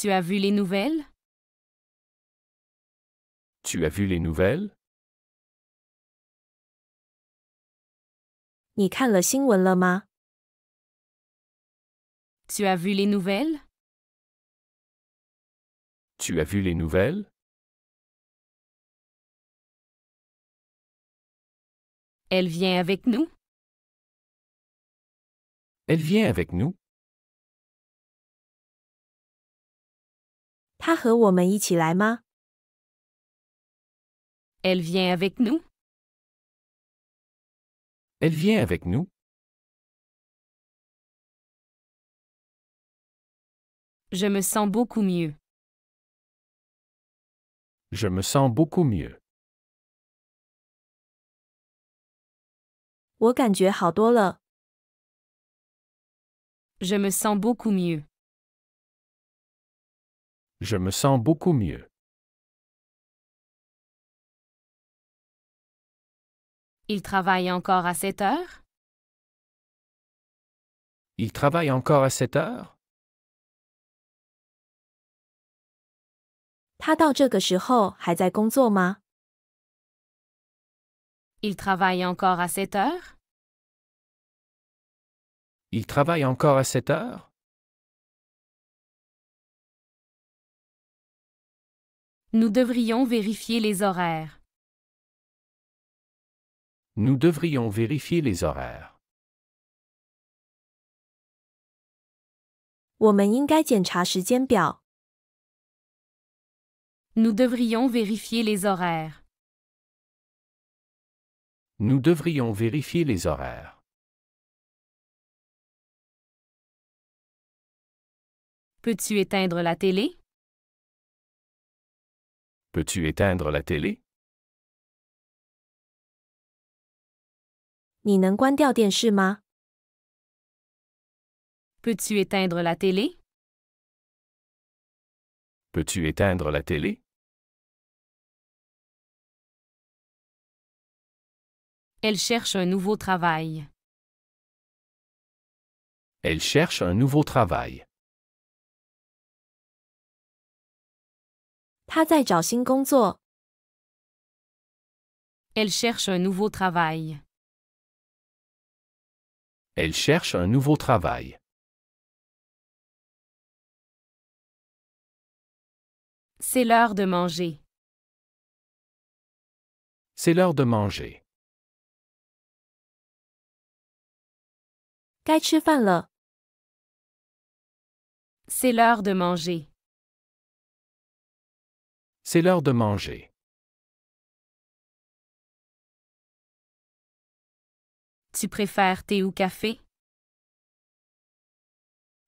Tu as vu les nouvelles? Tu as vu les nouvelles? 你看了新闻了吗？ Tu as vu les nouvelles? Tu as vu les nouvelles? Elle vient avec nous? Elle vient avec nous? 他和我们一起来吗？ Elle vient avec nous? Elle vient avec nous? Je me sens beaucoup mieux. Je me sens beaucoup mieux. 我感觉好多了。 Je me sens beaucoup mieux. Je me sens beaucoup mieux. Il travaille encore à 7 heures? Il travaille encore à 7 heures? 他到这个时候还在工作吗？ Il travaille encore à 7 heures? Il travaille encore à 7 heures? Nous devrions vérifier les horaires. Nous devrions vérifier les horaires. 我们应该检查时间表。 Nous devrions vérifier les horaires. Nous devrions vérifier les horaires. Peux-tu éteindre la télé? Peux-tu éteindre la télé? 你能关掉电视吗？ Peux-tu éteindre la télé? Peux-tu éteindre la télé? Elle cherche un nouveau travail. Elle cherche un nouveau travail. 他在找新工作。 Elle cherche un nouveau travail. Elle cherche un nouveau travail. C'est l'heure de manger. C'est l'heure de manger. 该吃饭了。 C'est l'heure de manger. C'est l'heure de manger. Tu préfères thé ou café?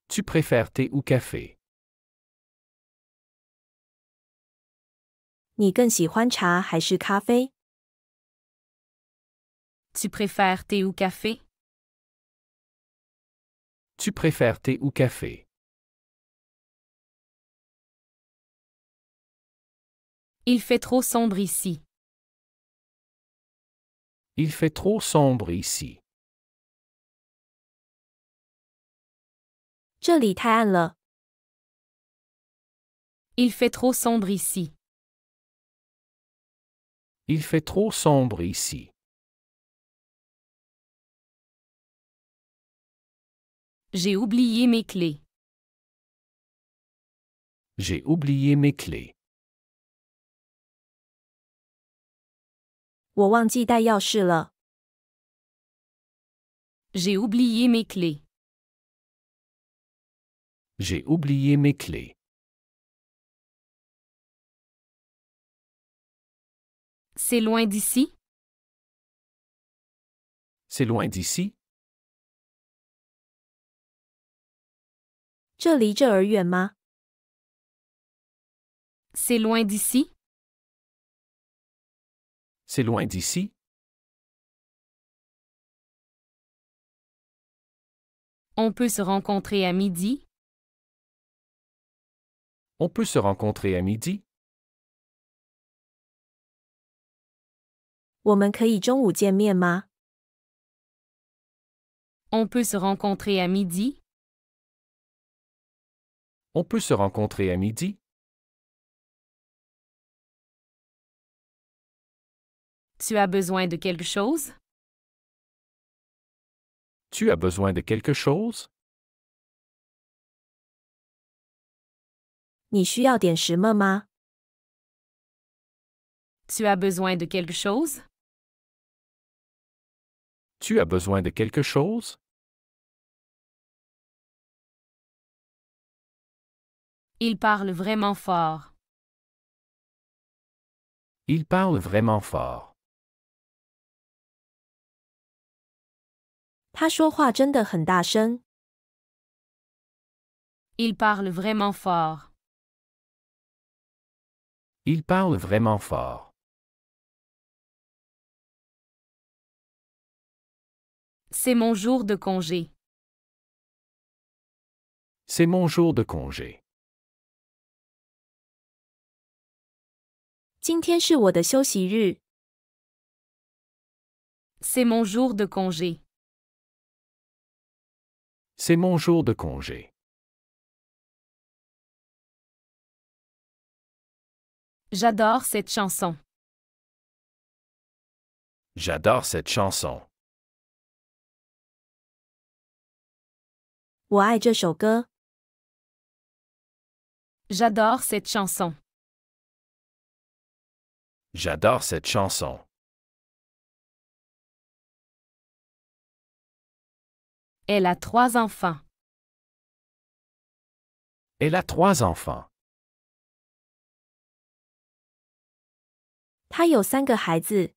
Tu préfères thé ou café? 你更喜欢茶还是咖啡？ Tu préfères thé ou café? Tu préfères thé ou café? Il fait trop sombre ici. Il fait trop sombre ici. 这里太暗了。 Il fait trop sombre ici. Il fait trop sombre ici. J'ai oublié mes clés. J'ai oublié mes clés. 我忘记带钥匙了。 J'ai oublié mes clés. J'ai oublié mes clés. C'est loin d'ici? C'est loin d'ici? 这离这儿远吗？ C'est loin d'ici? C'est loin d'ici? On peut se rencontrer à midi? On peut se rencontrer à midi? 我们可以中午见面吗？ On peut se rencontrer à midi? On peut se rencontrer à midi? Tu as besoin de quelque chose? Tu as besoin de quelque chose? 你需要点什么吗？ Tu as besoin de quelque chose? Tu as besoin de quelque chose? Il parle vraiment fort. Il parle vraiment fort. 他说话真的很大声。 Il parle vraiment fort. Il parle vraiment fort. C'est mon jour de congé. C'est mon jour de congé. 今天是我的休息日。 C'est mon jour de congé. C'est mon jour de congé. J'adore cette chanson. J'adore cette chanson. 我爱这首歌。 J'adore cette chanson. J'adore cette chanson. Elle a 3 enfants. Elle a 3 enfants. 他有3个孩子。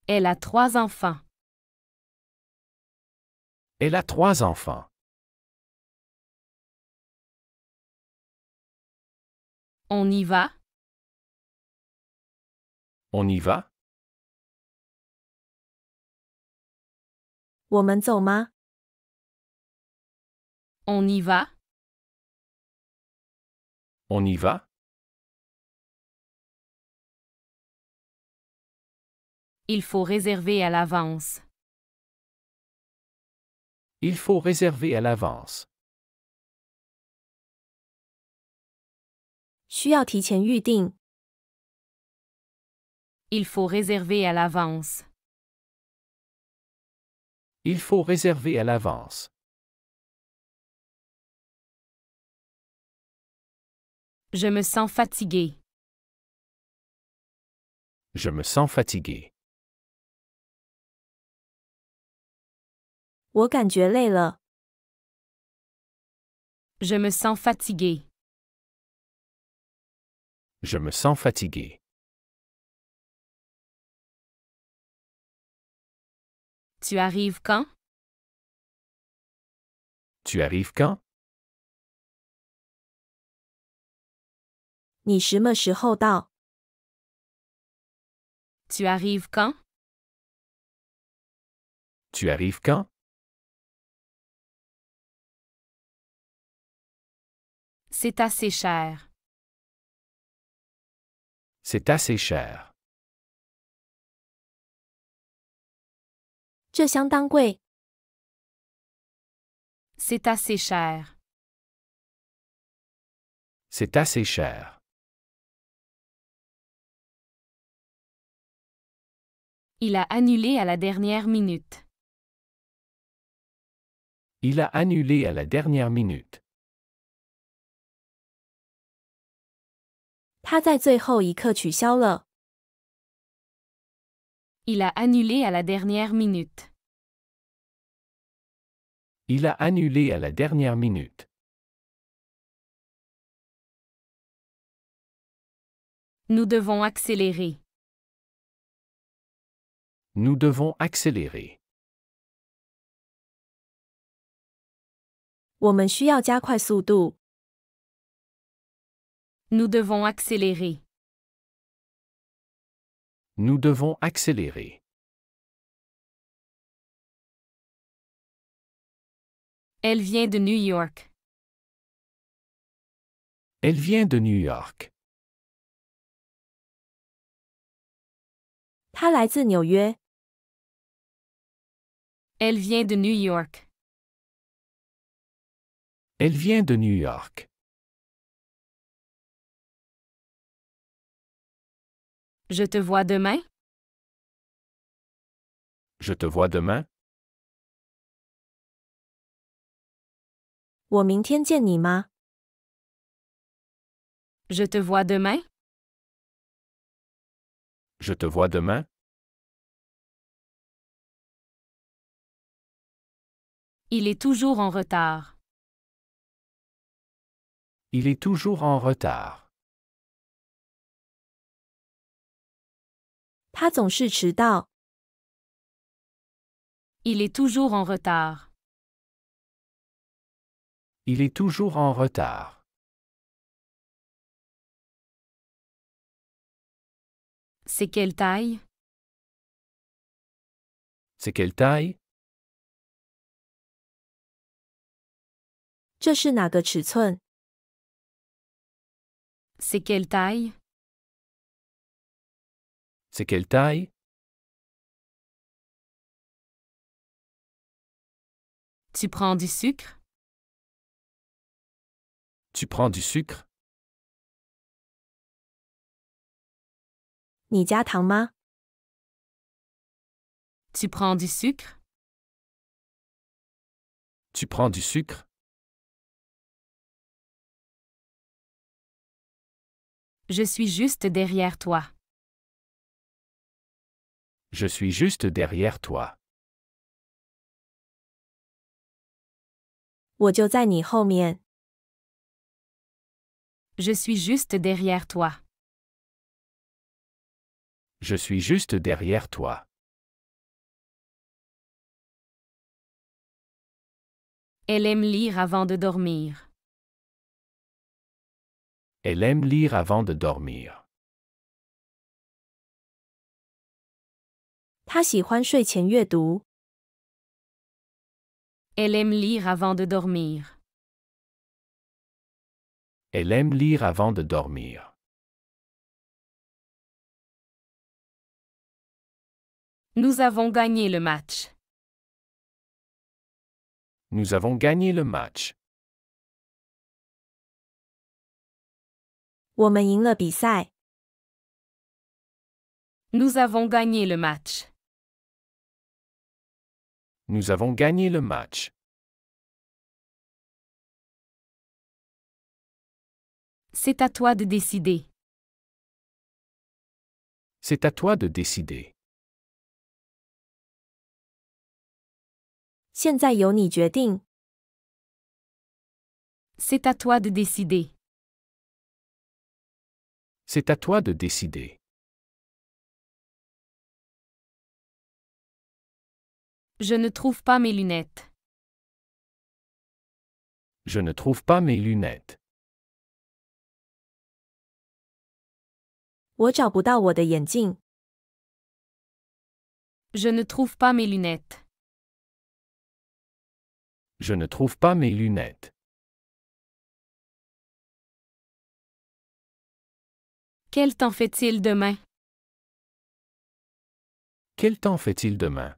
Elle a 3 enfants. Elle a 3 enfants. On y va? On y va? 我们走吗？ On y va? On y va? Il faut réserver à l'avance. Il faut réserver à l'avance. 需要提前预定。 Il faut réserver à l'avance. Il faut réserver à l'avance. Je me sens fatigué. Je me sens fatigué. 我感觉累了。 Je me sens fatigué. Je me sens fatigué. Tu arrives quand? Tu arrives quand? 你什么时候到？ Tu arrives quand? Tu arrives quand? C'est assez cher. C'est assez cher. 这相当贵。 C'est assez cher. C'est assez cher. Il a annulé à la dernière minute. Il a annulé à la dernière minute. 他在最后一刻取消了。 Il a annulé à la dernière minute. Il a annulé à la dernière minute. Nous devons accélérer. Nous devons accélérer. 我们需要加快速度。 Nous devons accélérer. Nous devons accélérer. Elle vient de New York. Elle vient de New York. 他来自纽约。 Elle vient de New York. Elle vient de New York. Je te vois demain? Je te vois demain. 我明天见你吗？ Je te vois demain? Je te vois demain. Il est toujours en retard. Il est toujours en retard. 他总是迟到。 Il est toujours en retard. Il est toujours en retard. C'est quelle taille? C'est quelle taille? 这是哪个尺寸？ C'est quelle taille? C'est quelle taille? Tu prends du sucre? Tu prends du sucre? 你加糖吗？ Tu prends du sucre? Tu prends du sucre? Je suis juste derrière toi. Je suis juste derrière toi. 我就在你后面。 Je suis juste derrière toi. Je suis juste derrière toi. Elle aime lire avant de dormir. Elle aime lire avant de dormir. 他喜欢睡前阅读。 Elle aime lire avant de dormir. Elle aime lire avant de dormir. Nous avons gagné le match. Nous avons gagné le match. 我们赢了比赛。 Nous avons gagné le match. Nous avons gagné le match. C'est à toi de décider. C'est à toi de décider. 现在由你决定。 C'est à toi de décider. C'est à toi de décider. Je ne trouve pas mes lunettes. Je ne trouve pas mes lunettes. 我找不到我的眼镜。 Je ne trouve pas mes lunettes. Je ne trouve pas mes lunettes. Quel temps fait-il demain? Quel temps fait-il demain?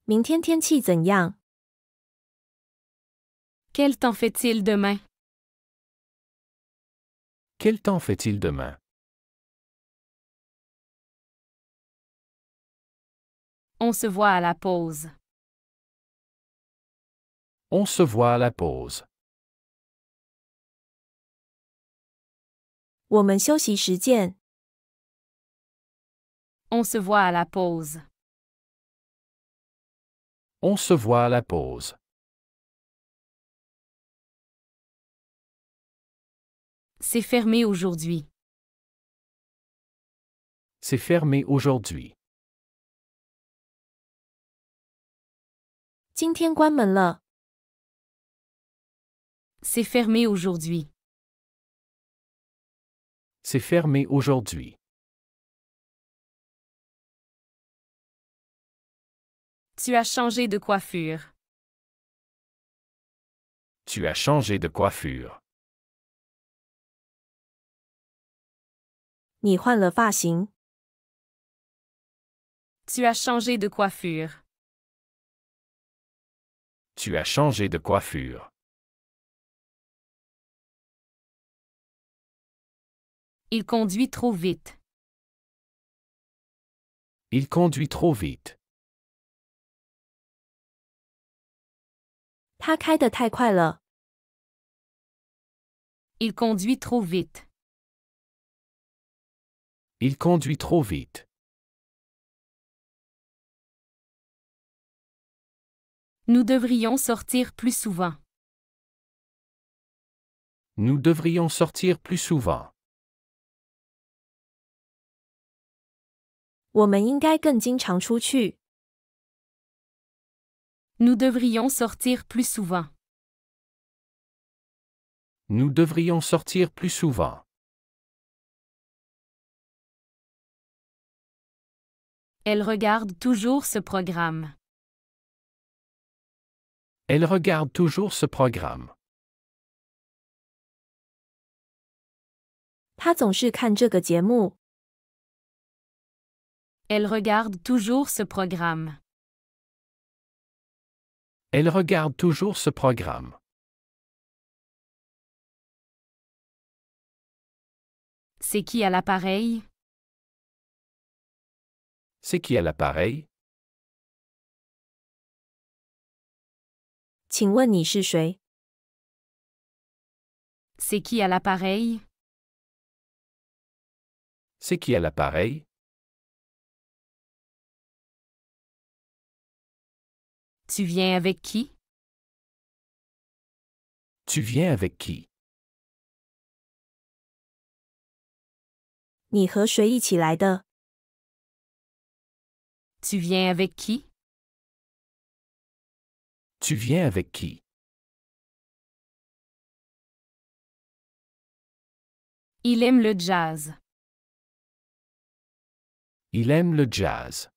明天天气怎样？ Quel temps fait-il demain? Quel temps fait-il demain? On se voit à la pause. On se voit à la pause. 我们休息时见。 On se voit à la pause. On se voit à la pause. C'est fermé aujourd'hui. C'est fermé aujourd'hui. 今天关门了。 C'est fermé aujourd'hui. C'est fermé aujourd'hui. Tu as changé de coiffure. Tu as changé de coiffure. 你换了发型。 Tu as changé de coiffure. Tu as changé de coiffure. Il conduit trop vite. Il conduit trop vite. 他开得太快了。Il conduit trop vite. Il conduit trop vite. Nous devrions sortir plus souvent. Nous devrions sortir plus souvent. 我们应该更经常出去。Nous devrions sortir plus souvent. Nous devrions sortir plus souvent. Elle regarde toujours ce programme. Elle regarde toujours ce programme. 他总是看这个节目。Elle regarde toujours ce programme. Elle regarde toujours ce programme. C'est qui à l'appareil? C'est qui à l'appareil? 请问你是谁？ C'est qui à l'appareil? C'est qui à l'appareil? Tu viens avec qui? Tu viens avec qui? 你和谁一起来的？ Tu viens avec qui? Tu viens avec qui? Il aime le jazz. Il aime le jazz.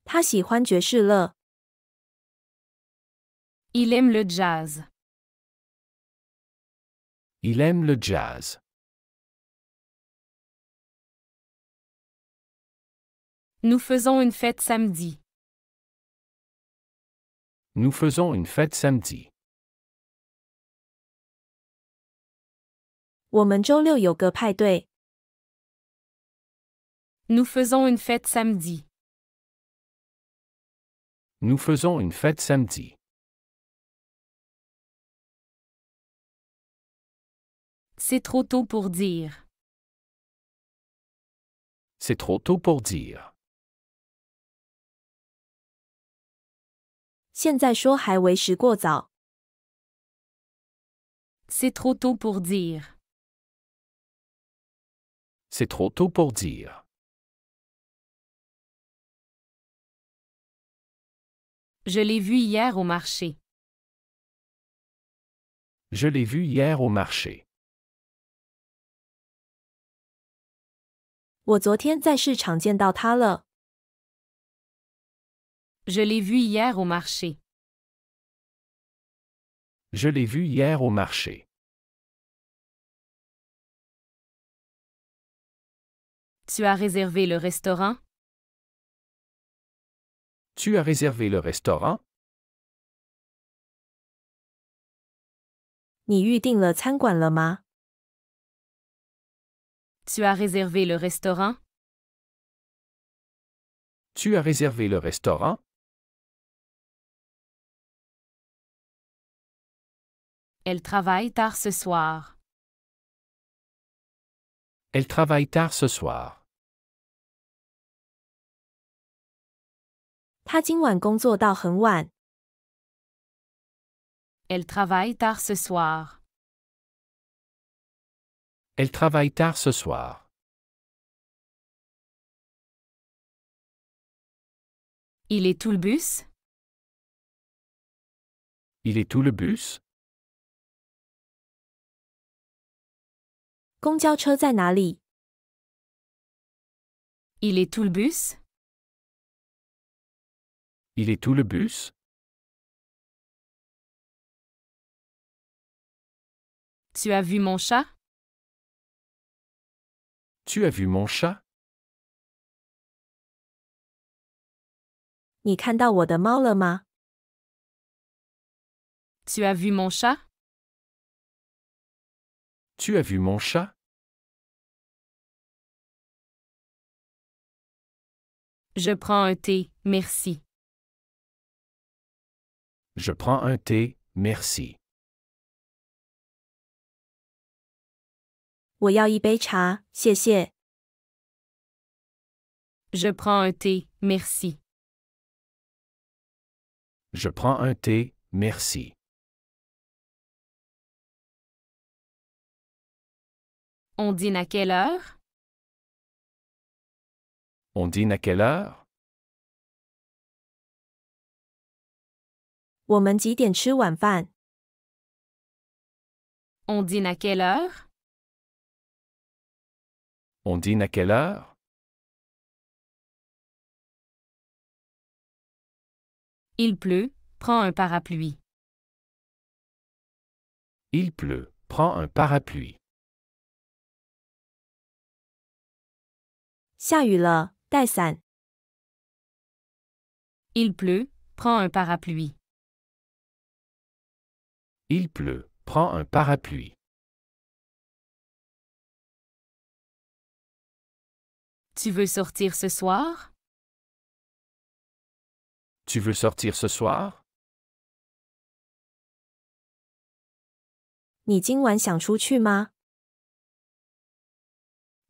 他喜欢爵士乐。 Il aime le jazz. Il aime le jazz. Nous faisons une fête samedi. Nous faisons une fête samedi. 我们周六有个派对。 Nous faisons une fête samedi. Nous faisons une fête samedi. C'est trop tôt pour dire. C'est trop tôt pour dire. 现在说还为时过早。 C'est trop tôt pour dire. C'est trop tôt pour dire. Je l'ai vu hier au marché. Je l'ai vu hier au marché. 我昨天在市场见到他了。 Je l'ai vu hier au marché. Je l'ai vu hier au marché. Tu as réservé le restaurant? Tu as réservé le restaurant? 你预订了餐馆了吗？ Tu as réservé le restaurant? Tu as réservé le restaurant? Elle travaille tard ce soir. Elle travaille tard ce soir. 他今晚工作到很晚。 Elle travaille tard ce soir. Elle travaille tard ce soir. Il est tout le bus? Il est où le bus? 公交车在哪里？ Il est tout le bus? Il est où le bus? Tu as vu mon chat? Tu as vu mon chat? 你看到我的猫了吗？ Tu as vu mon chat? Tu as vu mon chat? Je prends un thé, merci. Je prends un thé, merci. 我要一杯茶，谢谢。 Je prends un thé, merci. Je prends un thé, merci. On dîne à quelle heure? On dîne à quelle heure? 我们几点吃晚饭？ On dîne à quelle heure? On dîne à quelle heure? Il pleut, prends un parapluie. Il pleut, prends un parapluie. 下雨了，带伞。 Il pleut, prends un parapluie. Il pleut, prends un parapluie. Tu veux sortir ce soir? Tu veux sortir ce soir? 你今晚想出去吗？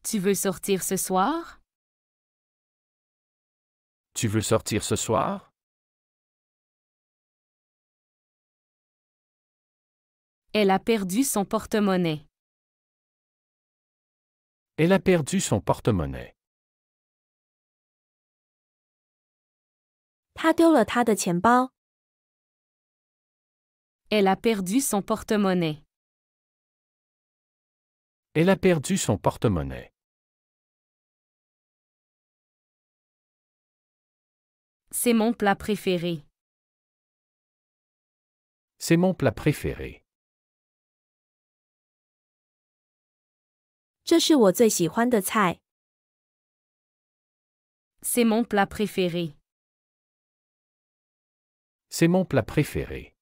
Tu veux sortir ce soir? Tu veux sortir ce soir? Elle a perdu son porte-monnaie. Elle a perdu son porte-monnaie. 他丢了他的钱包。 Elle a perdu son porte-monnaie. Elle a perdu son porte-monnaie. C'est mon plat préféré. C'est mon plat préféré. 这是我最喜欢的菜。 C'est mon plat préféré. C'est mon plat préféré.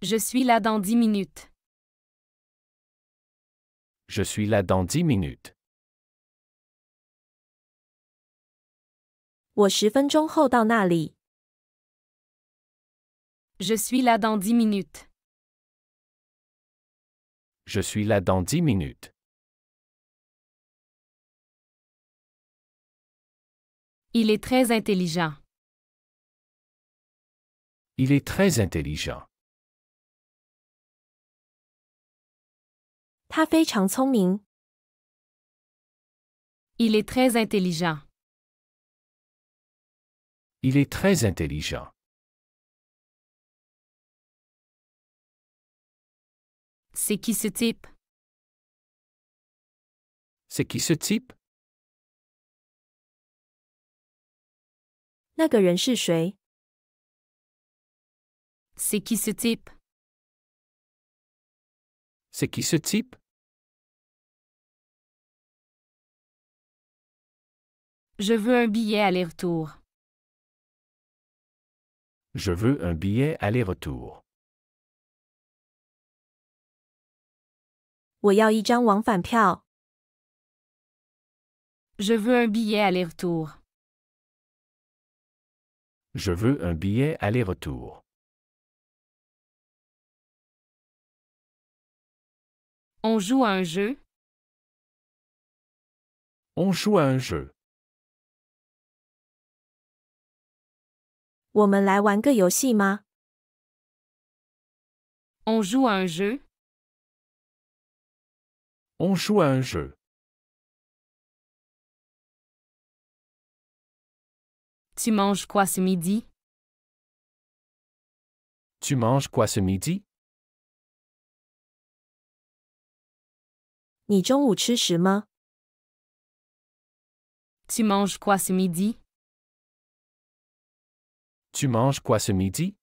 Je suis là dans 10 minutes. Je suis là dans 10 minutes. 我10分钟后到那里。 Je suis là dans 10 minutes. Je suis là dans 10 minutes. Il est très intelligent. Il est très intelligent. 他非常聪明。 Il est très intelligent. Il est très intelligent. C'est qui ce type? C'est qui ce type? 那个人是谁？ C'est qui ce type? C'est qui ce type? Je veux un billet aller-retour. Je veux un billet aller-retour. 我要一张往返票。 Je veux un billet aller-retour. Je veux un billet aller-retour. On joue à un jeu? On joue à un jeu. 我们来玩个游戏吗？ On joue à un jeu? On joue à un jeu. Tu manges quoi ce midi? Tu manges quoi ce midi? 你中午吃什么？ Tu manges quoi ce midi? Tu manges quoi ce midi?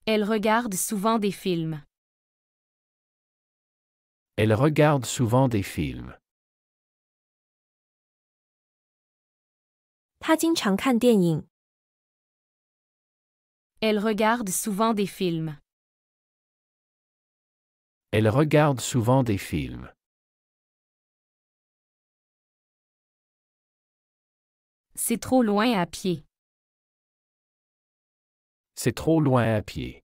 Elle regarde souvent des films. Elle regarde souvent des films. 他经常看电影。 Elle regarde souvent des films. Elle regarde souvent des films. C'est trop loin à pied. C'est trop loin à pied.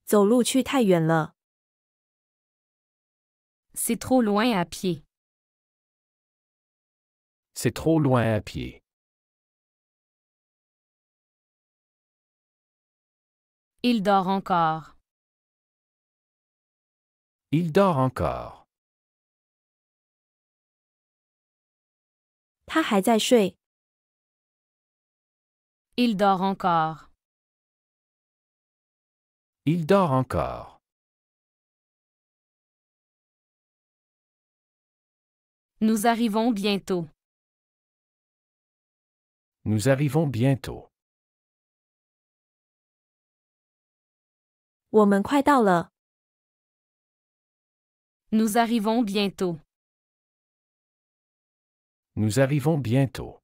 走路去太远了。 C'est trop loin à pied. C'est trop loin à pied. Il dort encore. Il dort encore. 他还在睡。 Il dort encore. Il dort encore. Nous arrivons bientôt. Nous arrivons bientôt. 我们快到了。 Nous arrivons bientôt. Nous arrivons bientôt.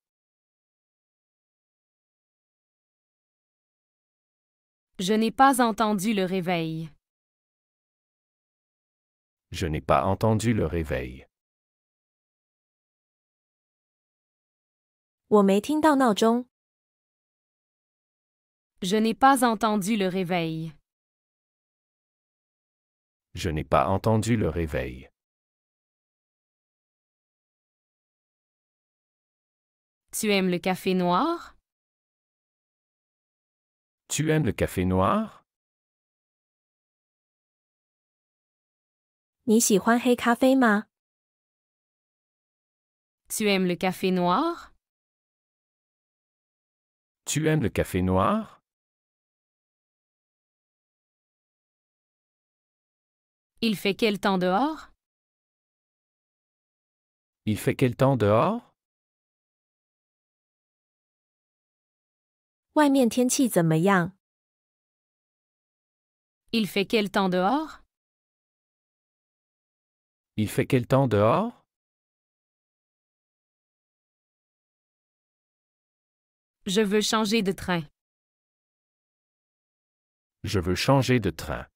Je n'ai pas entendu le réveil. Je n'ai pas entendu le réveil. 我没听到闹钟。 Je n'ai pas entendu le réveil. Je n'ai pas entendu le réveil. Tu aimes le café noir? Tu aimes le café noir? 你喜欢黑咖啡吗？ Tu aimes le café noir? Tu aimes le café noir? Il fait quel temps dehors? Il fait quel temps dehors? 外面天气怎么样？ Il fait quel temps dehors? Il fait quel temps dehors? Je veux changer de train. Je veux changer de train.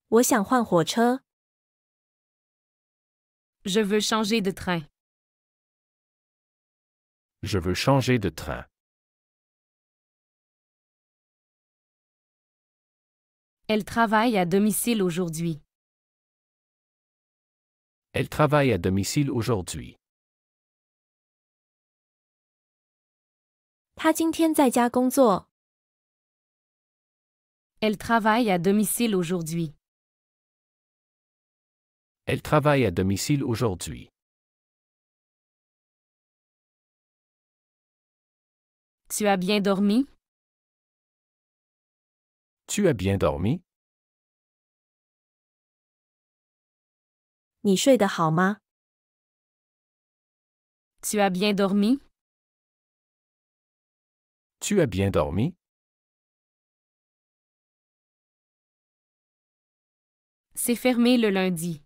我想换火车。 Je veux changer de train. Je veux changer de train. Elle travaille à domicile aujourd'hui. Elle travaille à domicile aujourd'hui. 他今天在家工作。 Elle travaille à domicile aujourd'hui. Elle travaille à domicile aujourd'hui. Tu as bien dormi? Tu as bien dormi? 你睡得好吗？ Tu as bien dormi? Tu as bien dormi? C'est fermé le lundi.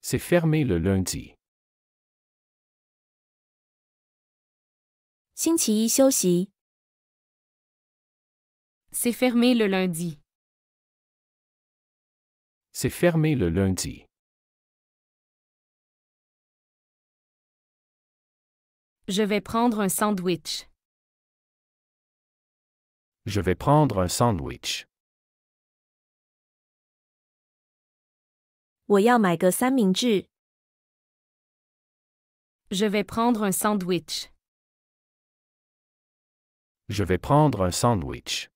C'est fermé le lundi. 星期一休息。 C'est fermé le lundi. C'est fermé le lundi. Je vais prendre un sandwich. Je vais prendre un sandwich. 我要买个三明治。 Je vais prendre un sandwich. Je vais prendre un sandwich.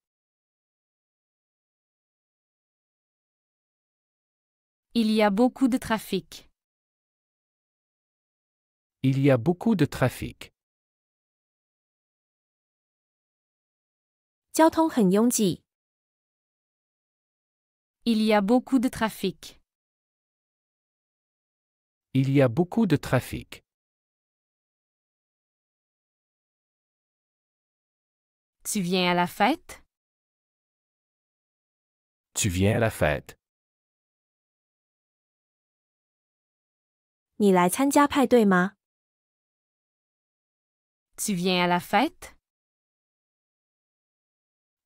Il y a beaucoup de trafic. Il y a beaucoup de trafic. 交通很拥挤。 Il y a beaucoup de trafic. Il y a beaucoup de trafic. Tu viens à la fête? Tu viens à la fête? 你来参加派对吗？ Tu viens à la fête?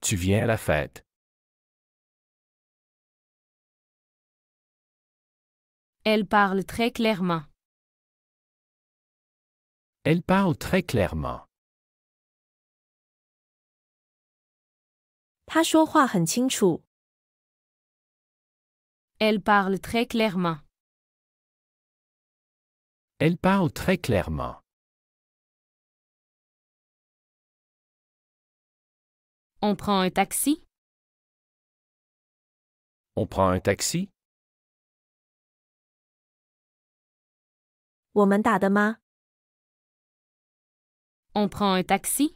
Tu viens à la fête? Elle parle très clairement. Elle parle très clairement. 他说话很清楚。 Elle parle très clairement. Elle parle très clairement. On prend un taxi? On prend un taxi? 我们打的吗？ On prend un taxi?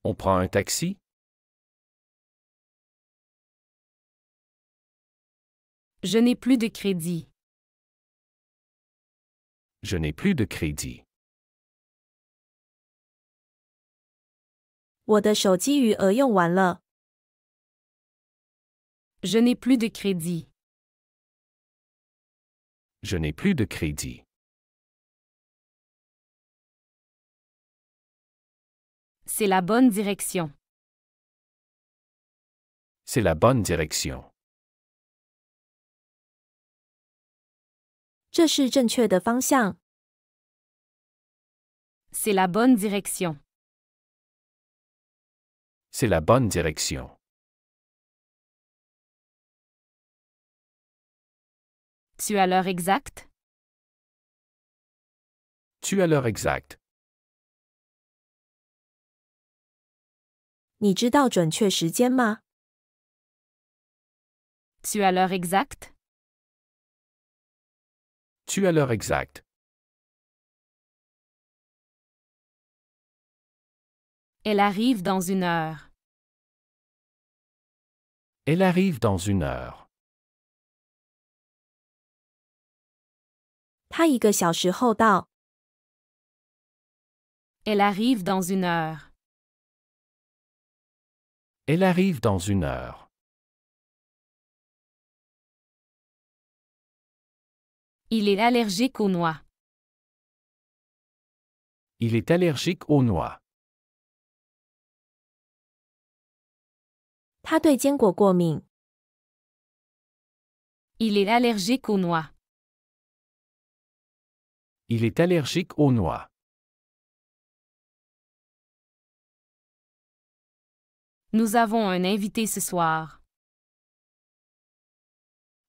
On prend un taxi? Je n'ai plus de crédit. Je n'ai plus de crédit. 我的手机余额用完了。 Je n'ai plus de crédit. Je n'ai plus de crédit. C'est la bonne direction. C'est la bonne direction. 这是正确的方向。 C'est la bonne direction. C'est la bonne direction. Tu as l'heure exacte? Tu as l'heure exacte. 你知道准确时间吗？ Tu as l'heure exacte? Tu as l'heure exacte. Elle arrive dans une heure. Elle arrive dans une heure. 他1个小时后到。 Elle arrive dans une heure. Elle arrive dans une heure. Il est allergique aux noix. Il est allergique aux noix. 他对坚果过敏。 Il est allergique aux noix. Il est allergique aux noix. Nous avons un invité ce soir.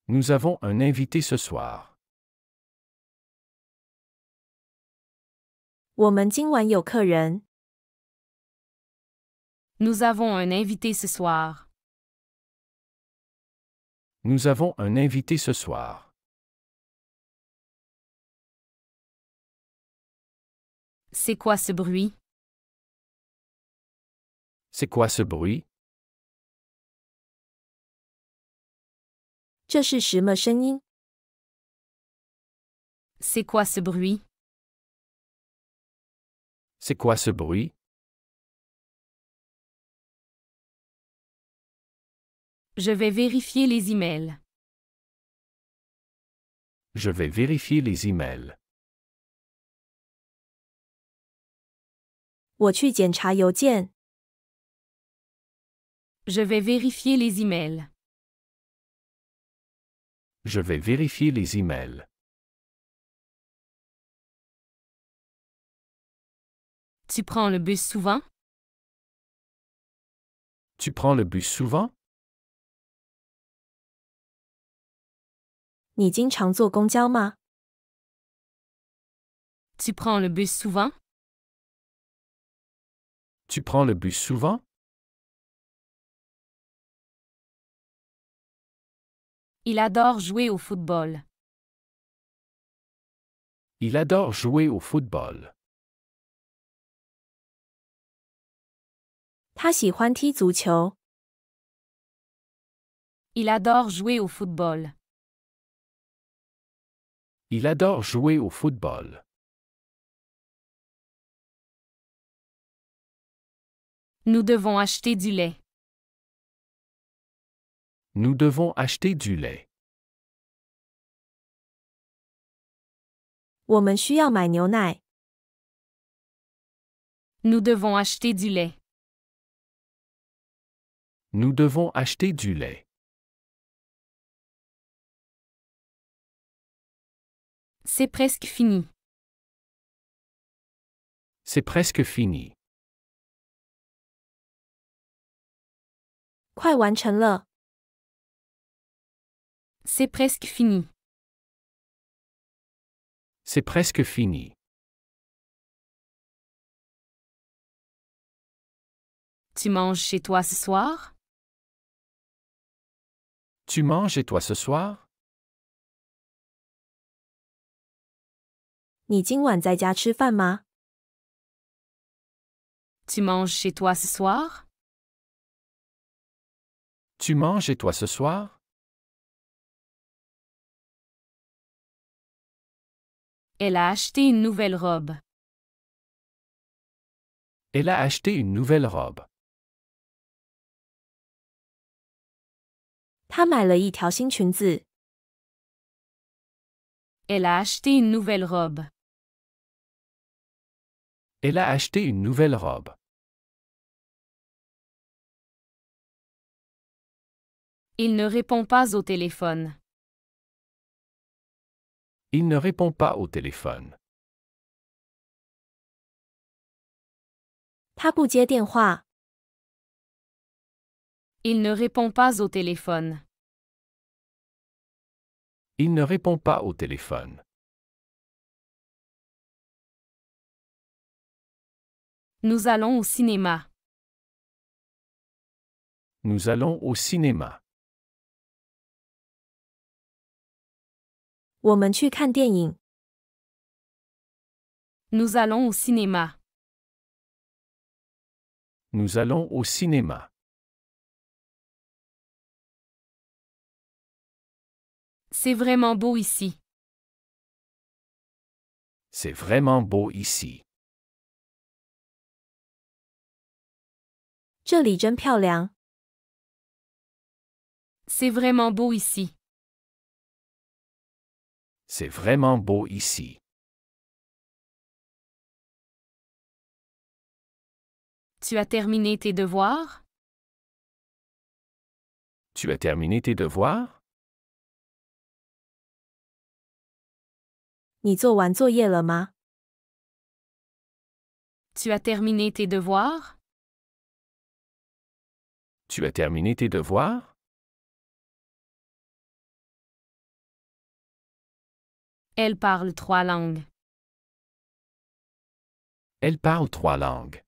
Nous avons un invité ce soir. 我们今晚有客人。 Nous avons un invité ce soir. Nous avons un invité ce soir. C'est quoi ce bruit? C'est quoi ce bruit? 这是什么声音？ C'est quoi ce bruit? C'est quoi ce bruit? Je vais vérifier les emails. Je vais vérifier les emails. 我去检查邮件。 Je vais vérifier les emails. Je vais vérifier les emails. Tu prends le bus souvent? Tu prends le bus souvent? 你经常坐公交吗？ Tu prends le bus souvent? Tu prends le bus souvent? Il adore jouer au football. Il adore jouer au football. 他喜欢踢足球。 Il adore jouer au football. Il adore jouer au football. Nous devons acheter du lait. Nous devons acheter du lait. 我们需要买牛奶。 Nous devons acheter du lait. Nous devons acheter du lait. C'est presque fini. C'est presque fini. 快完成了。 C'est presque fini. C'est presque fini. Tu manges chez toi ce soir? Tu manges et toi ce soir? 你今晚在家吃饭吗？ Tu manges chez toi ce soir? Tu manges et toi ce soir? Elle a acheté une nouvelle robe. Elle a acheté une nouvelle robe. 她买了一条新裙子。 Elle a acheté une nouvelle robe. Elle a acheté une nouvelle robe. Il ne répond pas au téléphone. Il ne répond pas au téléphone. 她不接电话。 Il ne répond pas au téléphone. Il ne répond pas au téléphone. Nous allons au cinéma. Nous allons au cinéma. 我们去看电影。 Nous allons au cinéma. Nous allons au cinéma. C'est vraiment beau ici. C'est vraiment beau ici. 这里真漂亮。 C'est vraiment beau ici. C'est vraiment beau ici. Tu as terminé tes devoirs? Tu as terminé tes devoirs? 你做完作业了吗？ Tu as terminé tes devoirs? Tu as terminé tes devoirs? Elle parle 3 langues. Elle parle 3 langues.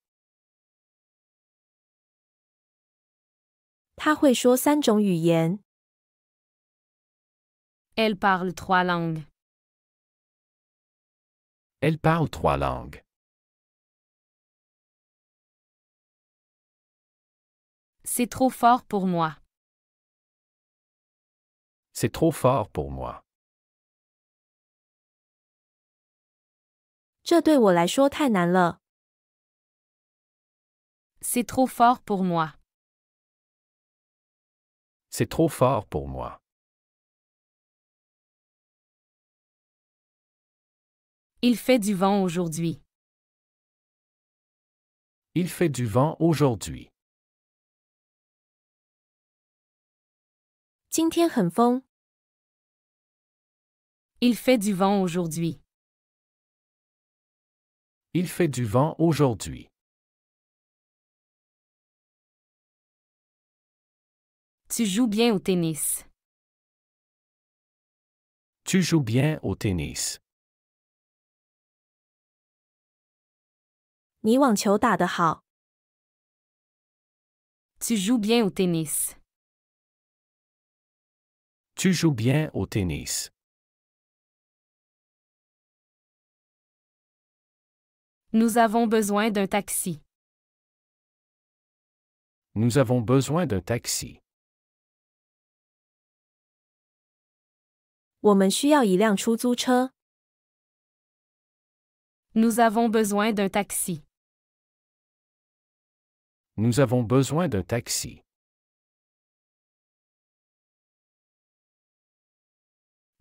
她会说3种语言。 Elle parle 3 langues. Elle parle 3 langues. C'est trop fort pour moi. C'est trop fort pour moi. 这对我来说太难了。 C'est trop fort pour moi. C'est trop fort pour moi. Il fait du vent aujourd'hui. Il fait du vent aujourd'hui. 今天很风。 Il fait du vent aujourd'hui. Il fait du vent aujourd'hui. Tu joues bien au tennis. Tu joues bien au tennis. 你网球打得好。 Tu joues bien au tennis. Tu joues bien au tennis. Nous avons besoin d'un taxi. Nous avons besoin d'un taxi. 我们需要一辆出租车。 Nous avons besoin d'un taxi. Nous avons besoin d'un taxi.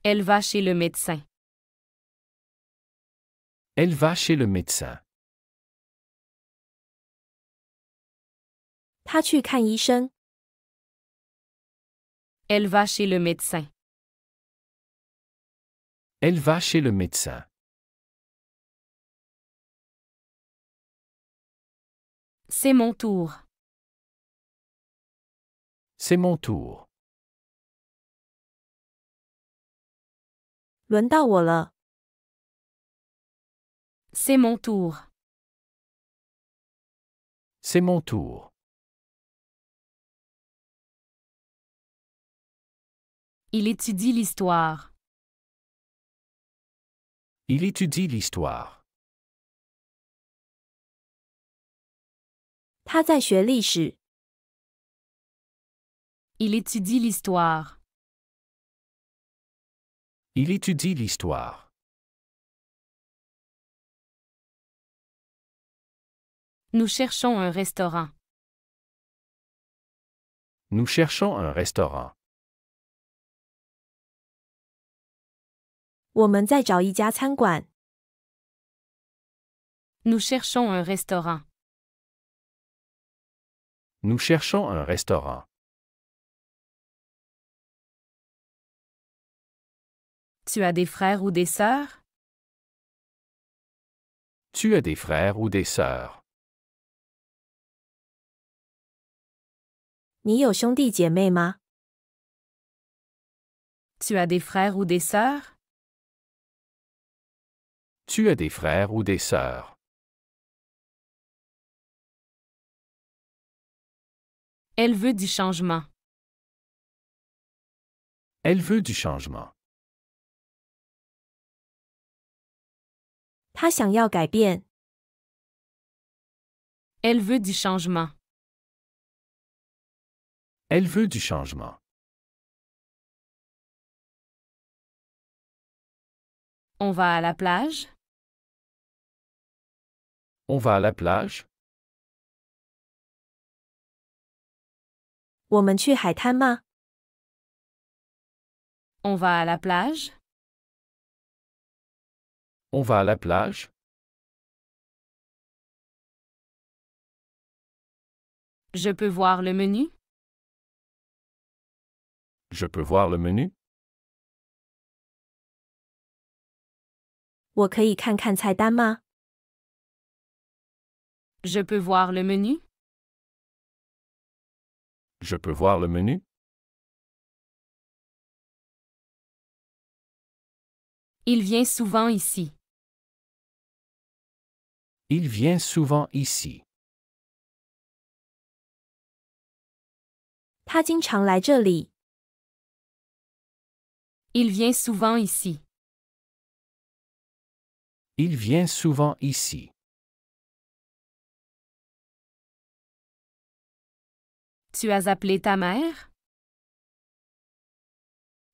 Elle va chez le médecin. Elle va chez le médecin. 他去看医生。 Elle va chez le médecin. Elle va chez le médecin. C'est mon tour. C'est mon tour. 轮到我了。 C'est mon tour. C'est mon tour. Il étudie l'histoire. Il étudie l'histoire. 他在学历史。 Il étudie l'histoire. Il étudie l'histoire. Nous cherchons un restaurant. Nous cherchons un restaurant. 我们在找一家餐馆。 Nous cherchons un restaurant. Nous cherchons un restaurant. Tu as des frères ou des sœurs? Tu as des frères ou des sœurs? 你有兄弟姐妹吗？ Tu as des frères ou des sœurs? Tu as des frères ou des sœurs? Elle veut du changement. Elle veut du changement. 他想要改变。 Elle veut du changement. Elle veut du changement. On va à la plage? On va à la plage? 我们去海滩吗？ On va à la plage? On va à la plage? Je peux voir le menu? Je peux voir le menu? 我可以看看菜单吗？ Je peux voir le menu? Je peux voir le menu? Il vient souvent ici. Il vient souvent ici. 他经常来这里。 Il vient souvent ici. Il vient souvent ici. Tu as appelé ta mère?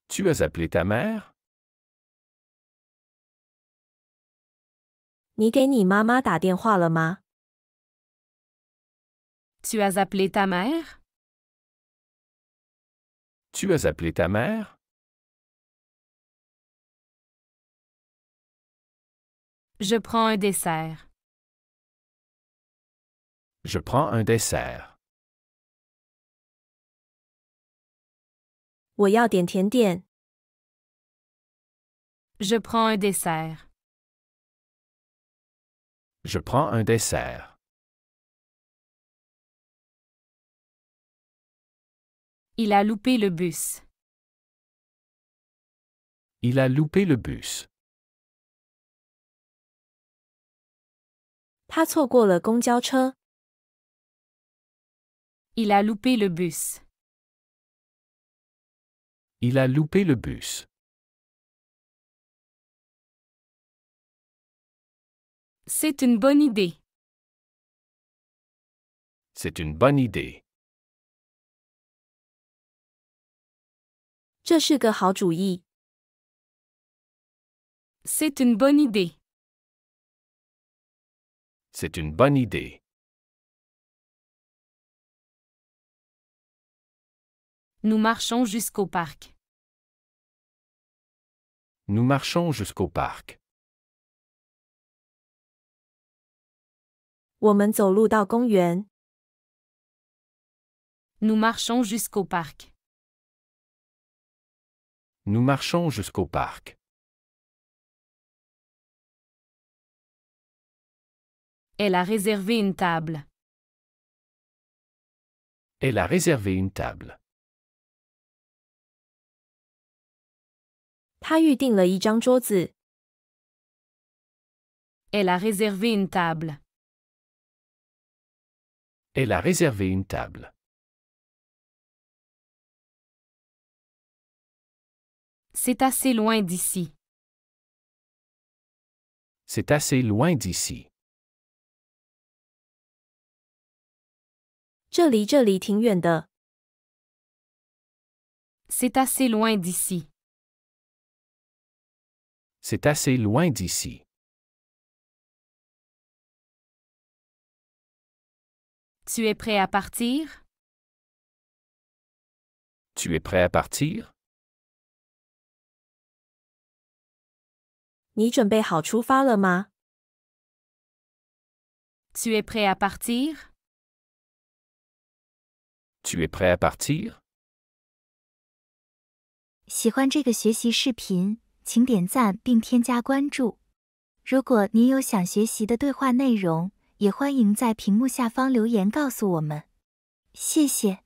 Tu as appelé ta mère? 你给你妈妈打电话了吗？ Tu as appelé ta mère? Tu as appelé ta mère? Je prends un dessert. Je prends un dessert. 我要点甜点。 Je prends un dessert. Je prends un dessert. Il a loupé le bus. Il a loupé le bus. 他错过了公交车。 Il a loupé le bus. Il a loupé le bus. C'est une bonne idée. C'est une bonne idée. 这是个好主意。 C'est une bonne idée. C'est une bonne idée. Nous marchons jusqu'au parc. Nous marchons jusqu'au parc. 我们走路到公园。 Nous marchons jusqu'au parc. Nous marchons jusqu'au parc. Elle a réservé une table. Elle a réservé une table. 他预订了一张桌子。 Elle a réservé une table. Elle a réservé une table. C'est assez loin d'ici. C'est assez loin d'ici. 这里挺远的。 C'est assez loin d'ici. C'est assez loin d'ici. Tu es prêt à partir? Tu es prêt à partir? 你准备好出发了吗？ Tu es prêt à partir? Tu es prêt à partir? 喜欢这个学习视频，请点赞并添加关注。如果您有想学习的对话内容，也欢迎在屏幕下方留言告诉我们。谢谢。